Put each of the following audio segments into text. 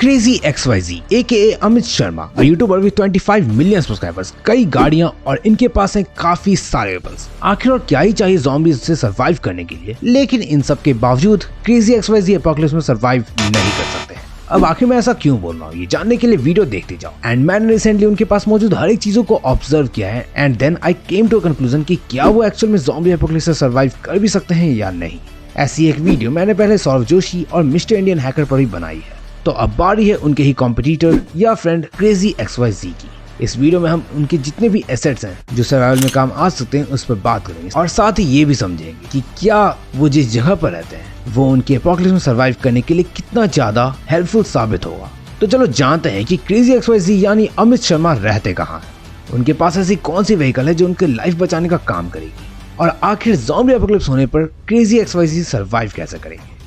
Crazy XYZ AKA Amit Sharma, a YouTuber with 25 million subscribers, कई गाड़ियां और इनके पास हैं काफी सारे वेपन्स। आखिर और क्या ही चाहिए ज़ॉम्बीज़ से सरवाइव करने के लिए। लेकिन इन सब के बावजूद क्रेजी XYZ एपोकलिप्स में सरवाइव नहीं कर सकते। अब आखिर मैं ऐसा क्यों बोल रहा हूँ, ये जानने के लिए वीडियो देखते जाओ। एंड मैंने रिसेंटली उनके पास मौजूद हर एक चीजों को ऑब्जर्व किया है and then I came to a conclusion कि क्या वो एक्चुअल में ज़ॉम्बी एपोकलिप्स से सरवाइव कर भी सकते हैं या नहीं। ऐसी एक वीडियो मैंने पहले सौरभ जोशी और मिस्टर इंडियन हैकर पर भी बनाई है, तो अब बारी है उनके ही कॉम्पिटिटर या फ्रेंड क्रेजी XYZ की। इस वीडियो में हम उनके जितने भी एसेट्स हैं जो सर्वाइवल में काम आ सकते हैं उस पर बात करेंगे और साथ ही ये भी समझेंगे कि क्या वो जिस जगह पर रहते हैं वो उनके एपोकलिप्स में सर्वाइव करने के लिए कितना ज्यादा हेल्पफुल साबित होगा। तो चलो जानते हैं कि क्रेजी XYZ यानी अमित शर्मा रहते कहाँ हैं, उनके पास ऐसी कौन सी व्हीकल है जो उनके लाइफ बचाने का काम करेगी और आखिर ज़ॉम्बी एपोकलिप्स होने पर क्रेजी XYZ सर्वाइव कैसे करेंगे।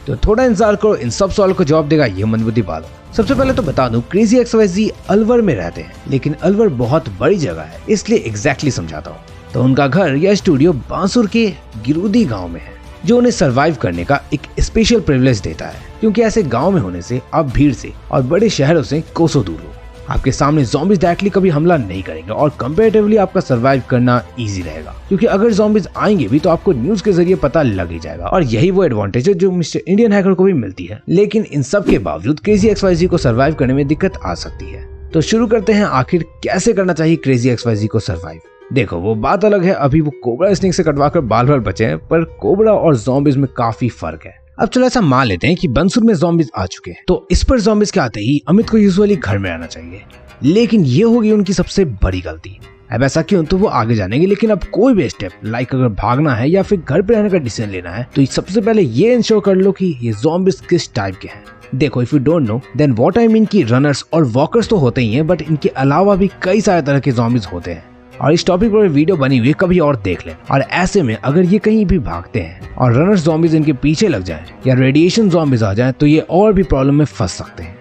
तो थोड़ा इंतजार करो, इन सब सवालों को जवाब देगा ये मंदबुद्धि बालो। सबसे पहले तो बता दूं, क्रेजी XYZ अलवर में रहते हैं, लेकिन अलवर बहुत बड़ी जगह है इसलिए एग्जैक्टली समझाता हूँ। तो उनका घर या स्टूडियो बांसुर के गिरुदी गांव में है, जो उन्हें सरवाइव करने का एक स्पेशल प्रिविलेज देता है, क्योंकि ऐसे गांव में होने से आप भीड़ से और बड़े शहरों से कोसों दूर हो। आपके सामने ज़ॉम्बीज़ डायरेक्टली कभी हमला नहीं करेंगे और कंपैरेटिवली आपका सरवाइव करना इजी रहेगा, क्योंकि अगर ज़ॉम्बीज़ आएंगे भी तो आपको न्यूज़ के जरिए पता लग ही जाएगा और यही वो एडवांटेज है जो मिस्टर इंडियन हैकर को भी मिलती है। लेकिन इन सब के बावजूद क्रेजी XYZ को सरवाइव करने में दिक्कत आ सकती है। तो शुरू करते हैं, आखिर कैसे करना चाहिए क्रेजी XYZ को सरवाइव। देखो, वो बात अलग है अभी वो कोबरा स्नेक से कटवाकर बाल बाल बचे हैं, पर कोबरा और ज़ॉम्बीज़ में काफी फर्क है। अब चलो ऐसा मान लेते हैं कि बंसुर में ज़ॉम्बीज़ आ चुके हैं, तो इस पर ज़ॉम्बीज़ के आते ही अमित को यूजुअली घर में आना चाहिए, लेकिन ये होगी उनकी सबसे बड़ी गलती। अब ऐसा क्यों, तो वो आगे जानेंगे, लेकिन अब कोई भी स्टेप लाइक अगर भागना है या फिर घर पे रहने का डिसीजन लेना है तो सबसे पहले ये इंश्योर कर लो कि ये ज़ॉम्बीज़ किस टाइप के हैं। देखो, if you don't know then what I mean कि रनर्स और वॉकर्स तो होते ही हैं, बट इनके अलावा भी कई सारे तरह के ज़ॉम्बीज़ होते हैं और इस टॉपिक पर वीडियो बनी हुई है, कभी और देख लें। और ऐसे में अगर ये कहीं भी भागते हैं और रनर्स ज़ॉम्बीज़ इनके पीछे लग जाएं या रेडिएशन ज़ॉम्बीज़ आ जाएं तो ये और भी प्रॉब्लम में फंस सकते हैं।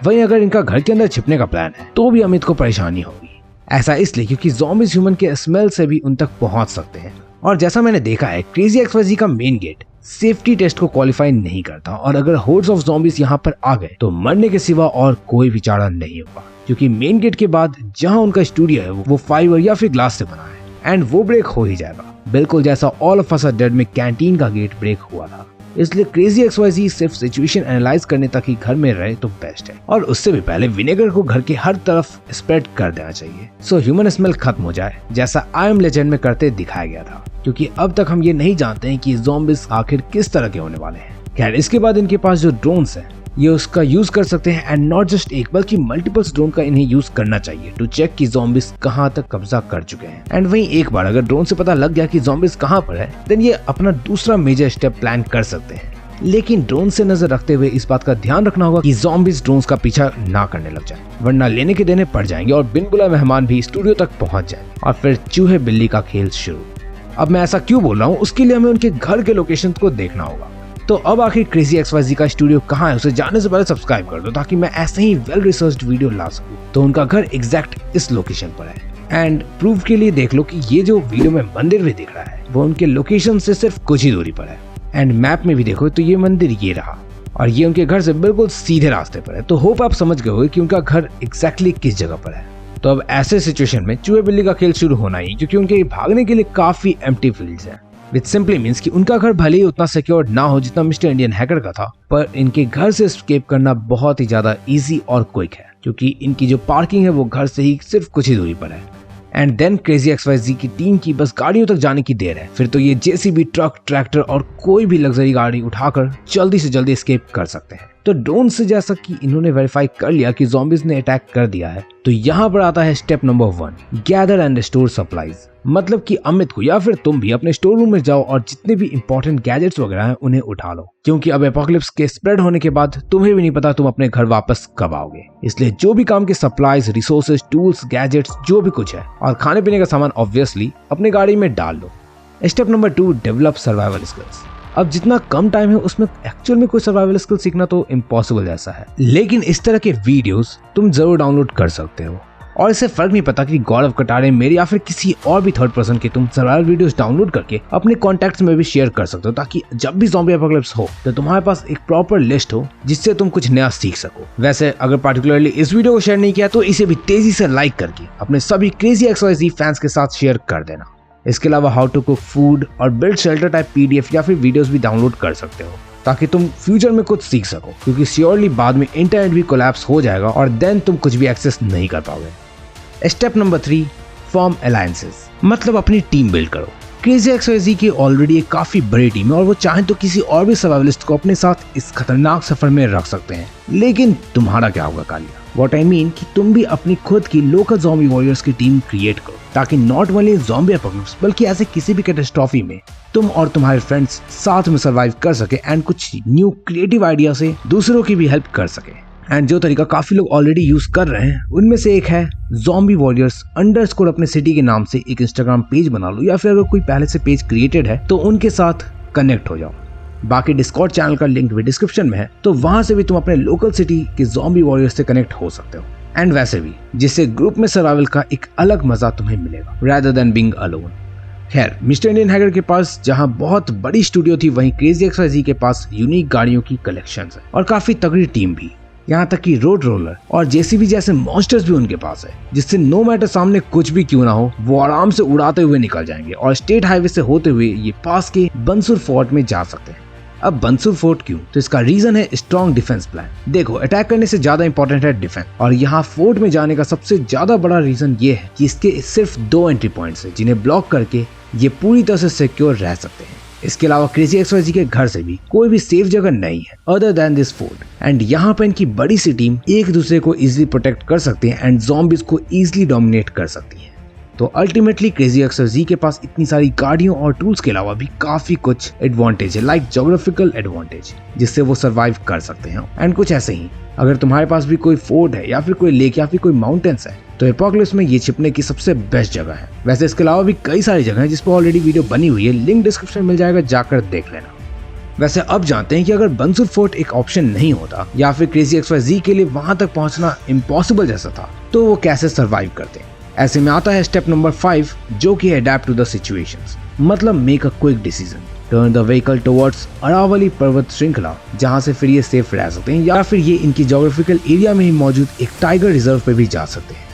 वहीं अगर इनका घर के अंदर छिपने का प्लान है तो भी अमित को परेशानी होगी। ऐसा इसलिए क्योंकि ज़ॉम्बीज़ ह्यूमन के स्मेल से भी उन तक पहुंच सकते हैं और जैसा मैंने देखा है क्रेजी XYZ का मेन गेट सेफ्टी टेस्ट को क्वालिफाई नहीं करता और अगर होर्ड्स ऑफ ज़ॉम्बीज़ यहाँ पर आ गए तो मरने के सिवा और कोई भी चारा नहीं होगा, क्योंकि मेन गेट के बाद जहाँ उनका स्टूडियो है वो फाइबर या फिर ग्लास से बना है एंड वो ब्रेक हो ही जाएगा, बिल्कुल जैसा all of us are dead में कैंटीन का गेट ब्रेक हुआ था। इसलिए क्रेजी XYZ सिर्फ सिचुएशन एनालाइज करने तक ही घर में रहे तो बेस्ट है और उससे भी पहले विनेगर को घर के हर तरफ स्प्रेड कर देना चाहिए सो ह्यूमन स्मेल खत्म हो जाए, जैसा आई एम लेजेंड में करते दिखाया गया था, क्योंकि अब तक हम ये नहीं जानते हैं कि ज़ॉम्बीज़ आखिर किस तरह के होने वाले हैं। खैर, इसके बाद इनके पास जो ड्रोन्स है ये उसका यूज कर सकते हैं एंड नॉट जस्ट एक बल्कि मल्टीपल्स ड्रोन का इन्हें यूज करना चाहिए टू चेक कि ज़ॉम्बीज़ कहां तक कब्जा कर चुके हैं। एंड वहीं एक बार अगर ड्रोन से पता लग गया कि ज़ॉम्बीज़ कहां पर है देन ये अपना दूसरा मेजर स्टेप प्लान कर सकते हैं, लेकिन ड्रोन से नजर रखते हुए इस बात का ध्यान रखना होगा कि ज़ॉम्बीज़ ड्रोन्स का पीछा ना करने लग जाए, वरना लेने के देने पड़ जाएंगे और बिन बुलाए मेहमान भी स्टूडियो तक पहुंच जाएंगे और फिर चूहे बिल्ली का खेल शुरू। अब मैं ऐसा क्यों बोल रहा हूँ, उसके लिए हमें उनके घर के लोकेशन को देखना होगा। तो अब आखिर क्रेजी XYZ का स्टूडियो कहाँ है उसे जानने से पहले सब्सक्राइब कर दो ताकि मैं ऐसे ही वेल रिसर्च्ड वीडियो ला सकूं। तो उनका घर एग्जैक्ट इस लोकेशन पर है एंड प्रूफ के लिए देख लो कि ये जो वीडियो में मंदिर भी दिख रहा है वो उनके लोकेशन से सिर्फ कुछ ही दूरी पर है एंड मैप में भी देखो तो ये मंदिर ये रहा और ये उनके घर से बिल्कुल सीधे रास्ते पर है। तो होप आप समझ गए होंगे कि उनका घर एग्जैक्टली किस जगह पर है। तो अब ऐसे सिचुएशन में चूहे बिल्ली का खेल शुरू होना ही, क्योंकि उनके भागने के लिए काफी एम्प्टी फील्ड्स हैं, विच सिंपली मीन्स कि उनका घर भले ही उतना सिक्योर्ड ना हो जितना मिस्टर इंडियन हैकर का था, पर इनके घर से एस्केप करना बहुत ही ज्यादा इजी और क्विक है, क्योंकि इनकी जो पार्किंग है वो घर से ही सिर्फ कुछ ही दूरी पर है। एंड देन क्रेजी XYZ की टीम की बस गाड़ियों तक जाने की देर है, फिर तो ये JCB, ट्रक, ट्रैक्टर और कोई भी लग्जरी गाड़ी उठाकर जल्दी से जल्दी एस्केप कर सकते हैं। तो ड्रोन से जैसा कि इन्होंने वेरीफाई कर लिया कि ज़ॉम्बीज़ ने अटैक कर दिया है, तो यहाँ पर आता है step number 1, gather and store supplies. मतलब कि अमित को या फिर तुम भी अपने स्टोर रूम में जाओ और जितने भी इंपॉर्टेंट गैजेट्स वगैरह हैं उन्हें उठा लो, क्योंकि अब एपोकलिप्स के स्प्रेड होने के बाद तुम्हें भी नहीं पता तुम अपने घर वापस कब आओगे। इसलिए जो भी काम के सप्लाईज, रिसोर्सेज, टूल्स, गैजेट्स जो भी कुछ है और खाने पीने का सामान ऑब्वियसली अपने गाड़ी में डाल लो। Step number 2, develop survival skills. अब जितना कम टाइम है उसमें एक्चुअल में कोई सर्वाइवल स्किल सीखना तो इम्पॉसिबल जैसा है, लेकिन इस तरह के वीडियोस तुम जरूर डाउनलोड कर सकते हो और इससे फर्क नहीं पड़ता कि गौरव कटारे, मेरे या फिर किसी और भी थर्ड पर्सन के तुम सर्वाइवल वीडियोस डाउनलोड करके अपने कॉन्टैक्ट्स में भी शेयर कर सकते हो, ताकि जब भी ज़ॉम्बी एपोकलिप्स हो तो तुम्हारे पास एक प्रॉपर लिस्ट हो जिससे तुम कुछ नया सीख सको। वैसे अगर पार्टिकुलरली इस वीडियो को शेयर नहीं किया तो इसे भी तेजी से लाइक करके अपने सभी क्रेजी XYZ फैंस के साथ शेयर कर देना। इसके अलावा हाउ टू कुक फूड और बिल्ड शेल्टर टाइप PDF या फिर वीडियोस भी डाउनलोड कर सकते हो, ताकि तुम फ्यूचर में कुछ सीख सको, क्योंकि श्योरली बाद में इंटरनेट भी कोलैप्स हो जाएगा और देन तुम कुछ भी एक्सेस नहीं कर पाओगे। स्टेप नंबर 3, फॉर्म अलायंसेस, मतलब अपनी टीम बिल्ड करो। क्रेजी XYZ की ऑलरेडी एक काफी बड़ी टीम है और वो चाहें तो किसी और भी सर्वाइवलिस्ट को अपने साथ इस खतरनाक सफर में रख सकते हैं। लेकिन तुम्हारा क्या होगा कालिया? What I mean कि तुम भी अपनी खुद की लोकल ज़ॉम्बी वॉरियर्स की टीम क्रिएट करो, ताकि नॉट ओनली ज़ॉम्बी एपोकलिप्स बल्कि ऐसे किसी भी कैटास्ट्रॉफी में तुम और तुम्हारे फ्रेंड्स साथ में सर्वाइव कर सके एंड कुछ न्यू क्रिएटिव आइडिया से दूसरों की भी हेल्प कर सके। एंड जो तरीका काफी लोग ऑलरेडी यूज कर रहे हैं उनमें से एक है ज़ॉम्बी वॉरियर्स _ अपने सिटी के नाम से एक इंस्टाग्राम पेज बना लो, या फिर अगर कोई पहले से पेज क्रिएटेड है तो उनके साथ कनेक्ट हो जाओ। बाकी डिस्कॉर्ड चैनल का लिंक भी डिस्क्रिप्शन में है, तो वहां से भी तुम अपने लोकल सिटी के ज़ॉम्बी वॉरियर्स से कनेक्ट हो सकते हो। एंड वैसे भी जिससे ग्रुप में सर्वाइवल का एक अलग मजा तुम्हें मिलेगा rather than being alone। खैर, मिस्टर इंडियन हैकर के पास जहां बहुत बड़ी स्टूडियो थी, वहीं क्रेजी XYZ के पास यूनिक गाड़ियों की कलेक्शंस है और काफी तगड़ी टीम भी। यहाँ तक कि रोड रोलर और JCB जैसे मॉन्स्टर्स भी उनके पास है, जिससे नो मैटर सामने कुछ भी क्यों ना हो वो आराम से उड़ाते हुए निकल जाएंगे और स्टेट हाईवे से होते हुए ये पास के बंसुर फोर्ट में जा सकते हैं। अब बंसुर फोर्ट क्यों? तो इसका रीजन है स्ट्रॉन्ग डिफेंस प्लान। देखो, अटैक करने से ज्यादा इंपॉर्टेंट है डिफेंस, और यहाँ फोर्ट में जाने का सबसे ज्यादा बड़ा रीजन ये है कि इसके सिर्फ 2 एंट्री पॉइंट्स है, जिन्हें ब्लॉक करके ये पूरी तरह से सिक्योर रह सकते हैं। इसके अलावा क्रेजी XYZ के घर से भी कोई भी सेफ जगह नहीं है other than this fort, and यहाँ पे इनकी बड़ी सी टीम एक दूसरे को इजिली प्रोटेक्ट कर सकती है एंड ज़ॉम्बीज को इजिली डोमिनेट कर सकती है। तो अल्टीमेटली क्रेजी XYZ के पास इतनी सारी गाड़ियों और टूल्स के अलावा भी काफी कुछ एडवांटेज है, लाइक ज्योग्राफिकल एडवांटेज, जिससे वो सरवाइव कर सकते हैं। एंड कुछ ऐसे ही अगर तुम्हारे पास भी कोई फोर्ट है या फिर कोई लेक या फिर कोई माउंटेन्स है तो एपोकलिप्स में ये छिपने की सबसे बेस्ट जगह है। वैसे इसके अलावा भी कई सारी जगह है जिस पर ऑलरेडी वीडियो बनी हुई है, लिंक डिस्क्रिप्शन में मिल जाएगा, जाकर देख लेना। वैसे अब जानते हैं कि अगर बंसुर फोर्ट एक ऑप्शन नहीं होता या फिर क्रेजी XYZ के लिए वहां तक पहुंचना इम्पॉसिबल जैसा था, तो वो कैसे सर्वाइव करते हैं। ऐसे में आता है स्टेप नंबर 5, जो कि अडेप्ट टू द सिचुएशंस, मतलब make a quick decision, turn the vehicle towards Aravalli पर्वत श्रृंखला, जहां से फिर ये सेफ रह सकते हैं, या फिर ये इनकी ज्योग्राफिकल एरिया में ही मौजूद एक टाइगर रिजर्व पे भी जा सकते हैं,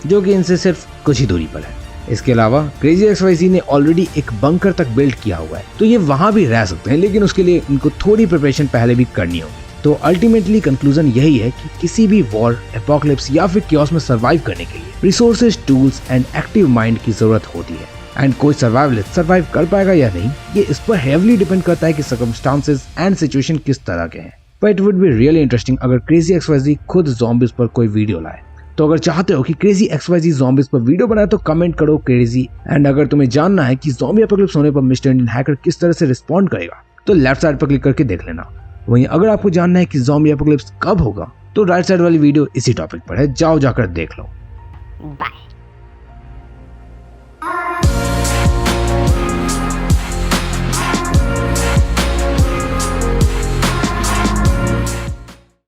जो कि इनसे सिर्फ कुछ ही दूरी पर है। इसके अलावा क्रेजी XYZ ने ऑलरेडी एक बंकर तक बिल्ड किया हुआ है, तो ये वहां भी रह सकते हैं, लेकिन उसके लिए इनको थोड़ी प्रिपरेशन पहले भी करनी होगी। तो अल्टीमेटली कंक्लूजन यही है कि किसी भी वॉर, एपोकलिप्स या फिर कियोस में सर्वाइव करने के लिए resources, tools and active mind की जरूरत होती है। एंड कोई सर्वाइवलिस्ट सर्वाइव कर पाएगा या नहीं, ये इस पर हेवली डिपेंड करता है कि सर्कमस्टांसेस एंड सिचुएशन किस तरह के हैं। But it would be really interesting अगर क्रेजी XYZ खुद ज़ॉम्बीज पर कोई वीडियो लाए। तो अगर चाहते हो कि क्रेजी XYZ ज़ॉम्बीज पर वीडियो बनाए तो कमेंट करो क्रेजी। एंड अगर तुम्हें जानना है कि ज़ॉम्बी एपोकलिप्स होने पर मिस्टर इंडियन हैकर किस तरह से रिस्पॉन्ड करेगा, तो लेफ्ट साइड पर क्लिक करके देख लेना। वहीं अगर आपको जानना है कि ज़ॉम्बी एपोकलिप्स कब होगा, तो राइट साइड वाली वीडियो इसी टॉपिक पर है, जाओ जाकर देख लो। बाय।